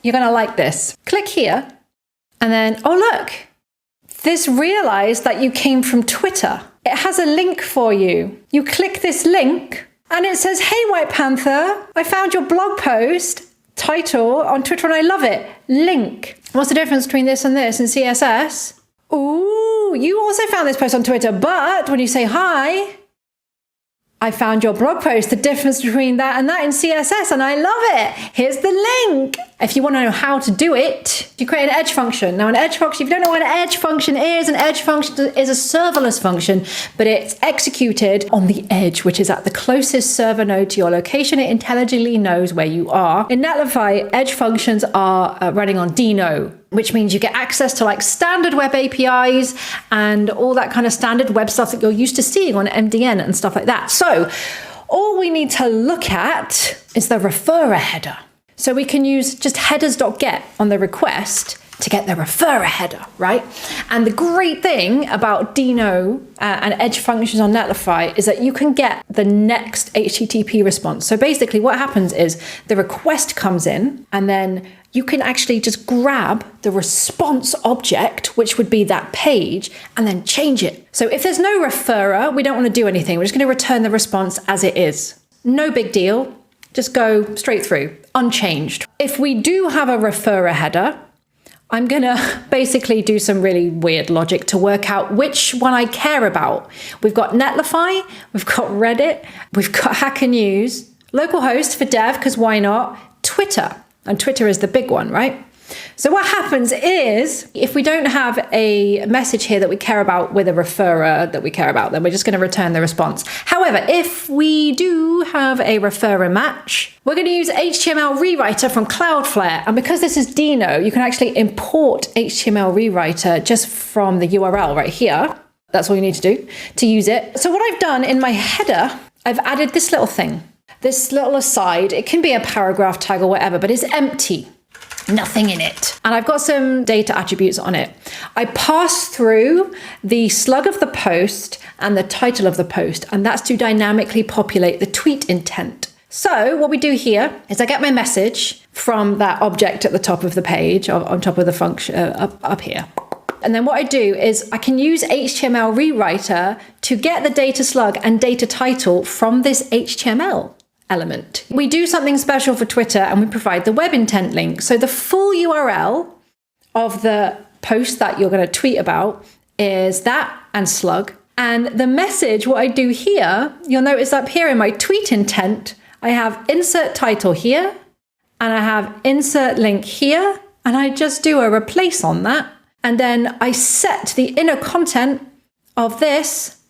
You're going to like this. Click here. And then, oh, look, this realized that you came from Twitter. It has a link for you. You click this link and it says, hey, White Panther, I found your blog post title on Twitter and I love it. Link. What's the difference between this and this in CSS? Ooh, you also found this post on Twitter, but when you say hi, I found your blog post, the difference between that and that in CSS, and I love it. Here's the link. If you want to know how to do it, you create an edge function. Now, an edge function, if you don't know what an edge function is, an edge function is a serverless function, but it's executed on the edge, which is at the closest server node to your location. It intelligently knows where you are. In Netlify, edge functions are running on Dino, which means you get access to like standard web APIs and all that kind of standard web stuff that you're used to seeing on MDN and stuff like that. So all we need to look at is the referrer header. So we can use just headers.get on the request to get the referrer header, right? And the great thing about Dino and edge functions on Netlify is that you can get the next HTTP response. So basically what happens is the request comes in and then you can actually just grab the response object, which would be that page, and then change it. So if there's no referrer, we don't want to do anything. We're just going to return the response as it is. No big deal. Just go straight through, unchanged. If we do have a referrer header, I'm going to basically do some really weird logic to work out which one I care about. We've got Netlify, we've got Reddit, we've got Hacker News, localhost for dev, because why not, Twitter. And Twitter is the big one, right? So what happens is, if we don't have a message here that we care about with a referrer that we care about, then we're just going to return the response. However, if we do have a referrer match, we're going to use HTMLRewriter from Cloudflare. And because this is Dino, you can actually import HTMLRewriter just from the URL right here. That's all you need to do to use it. So what I've done in my header, I've added this little thing, this little aside. It can be a paragraph tag or whatever, but it's empty. Nothing in it. And I've got some data attributes on it. I pass through the slug of the post and the title of the post, and that's to dynamically populate the tweet intent. So what we do here is I get my message from that object at the top of the page, on top of the function, up here. And then what I do is I can use HTMLRewriter to get the data slug and data title from this HTML element. We do something special for Twitter and we provide the web intent link. So the full URL of the post that you're going to tweet about is that and slug. And the message, what I do here, you'll notice up here in my tweet intent, I have insert title here and I have insert link here. And I just do a replace on that. And then I set the inner content of this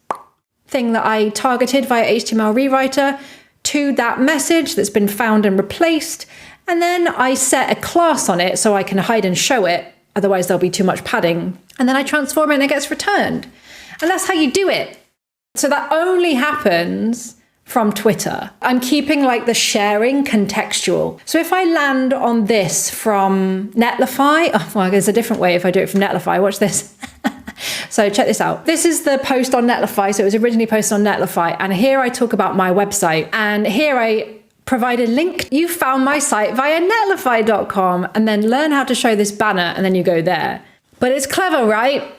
thing that I targeted via HTMLRewriter to that message that's been found and replaced. And then I set a class on it so I can hide and show it. Otherwise there'll be too much padding. And then I transform it and it gets returned. And that's how you do it. So that only happens from Twitter. I'm keeping like the sharing contextual. So if I land on this from Netlify, oh, well, there's a different way if I do it from Netlify. Watch this. So check this out. This is the post on Netlify. So it was originally posted on Netlify. And here I talk about my website. And here I provide a link. You found my site via netlify.com and then learn how to show this banner and then you go there. But it's clever, right?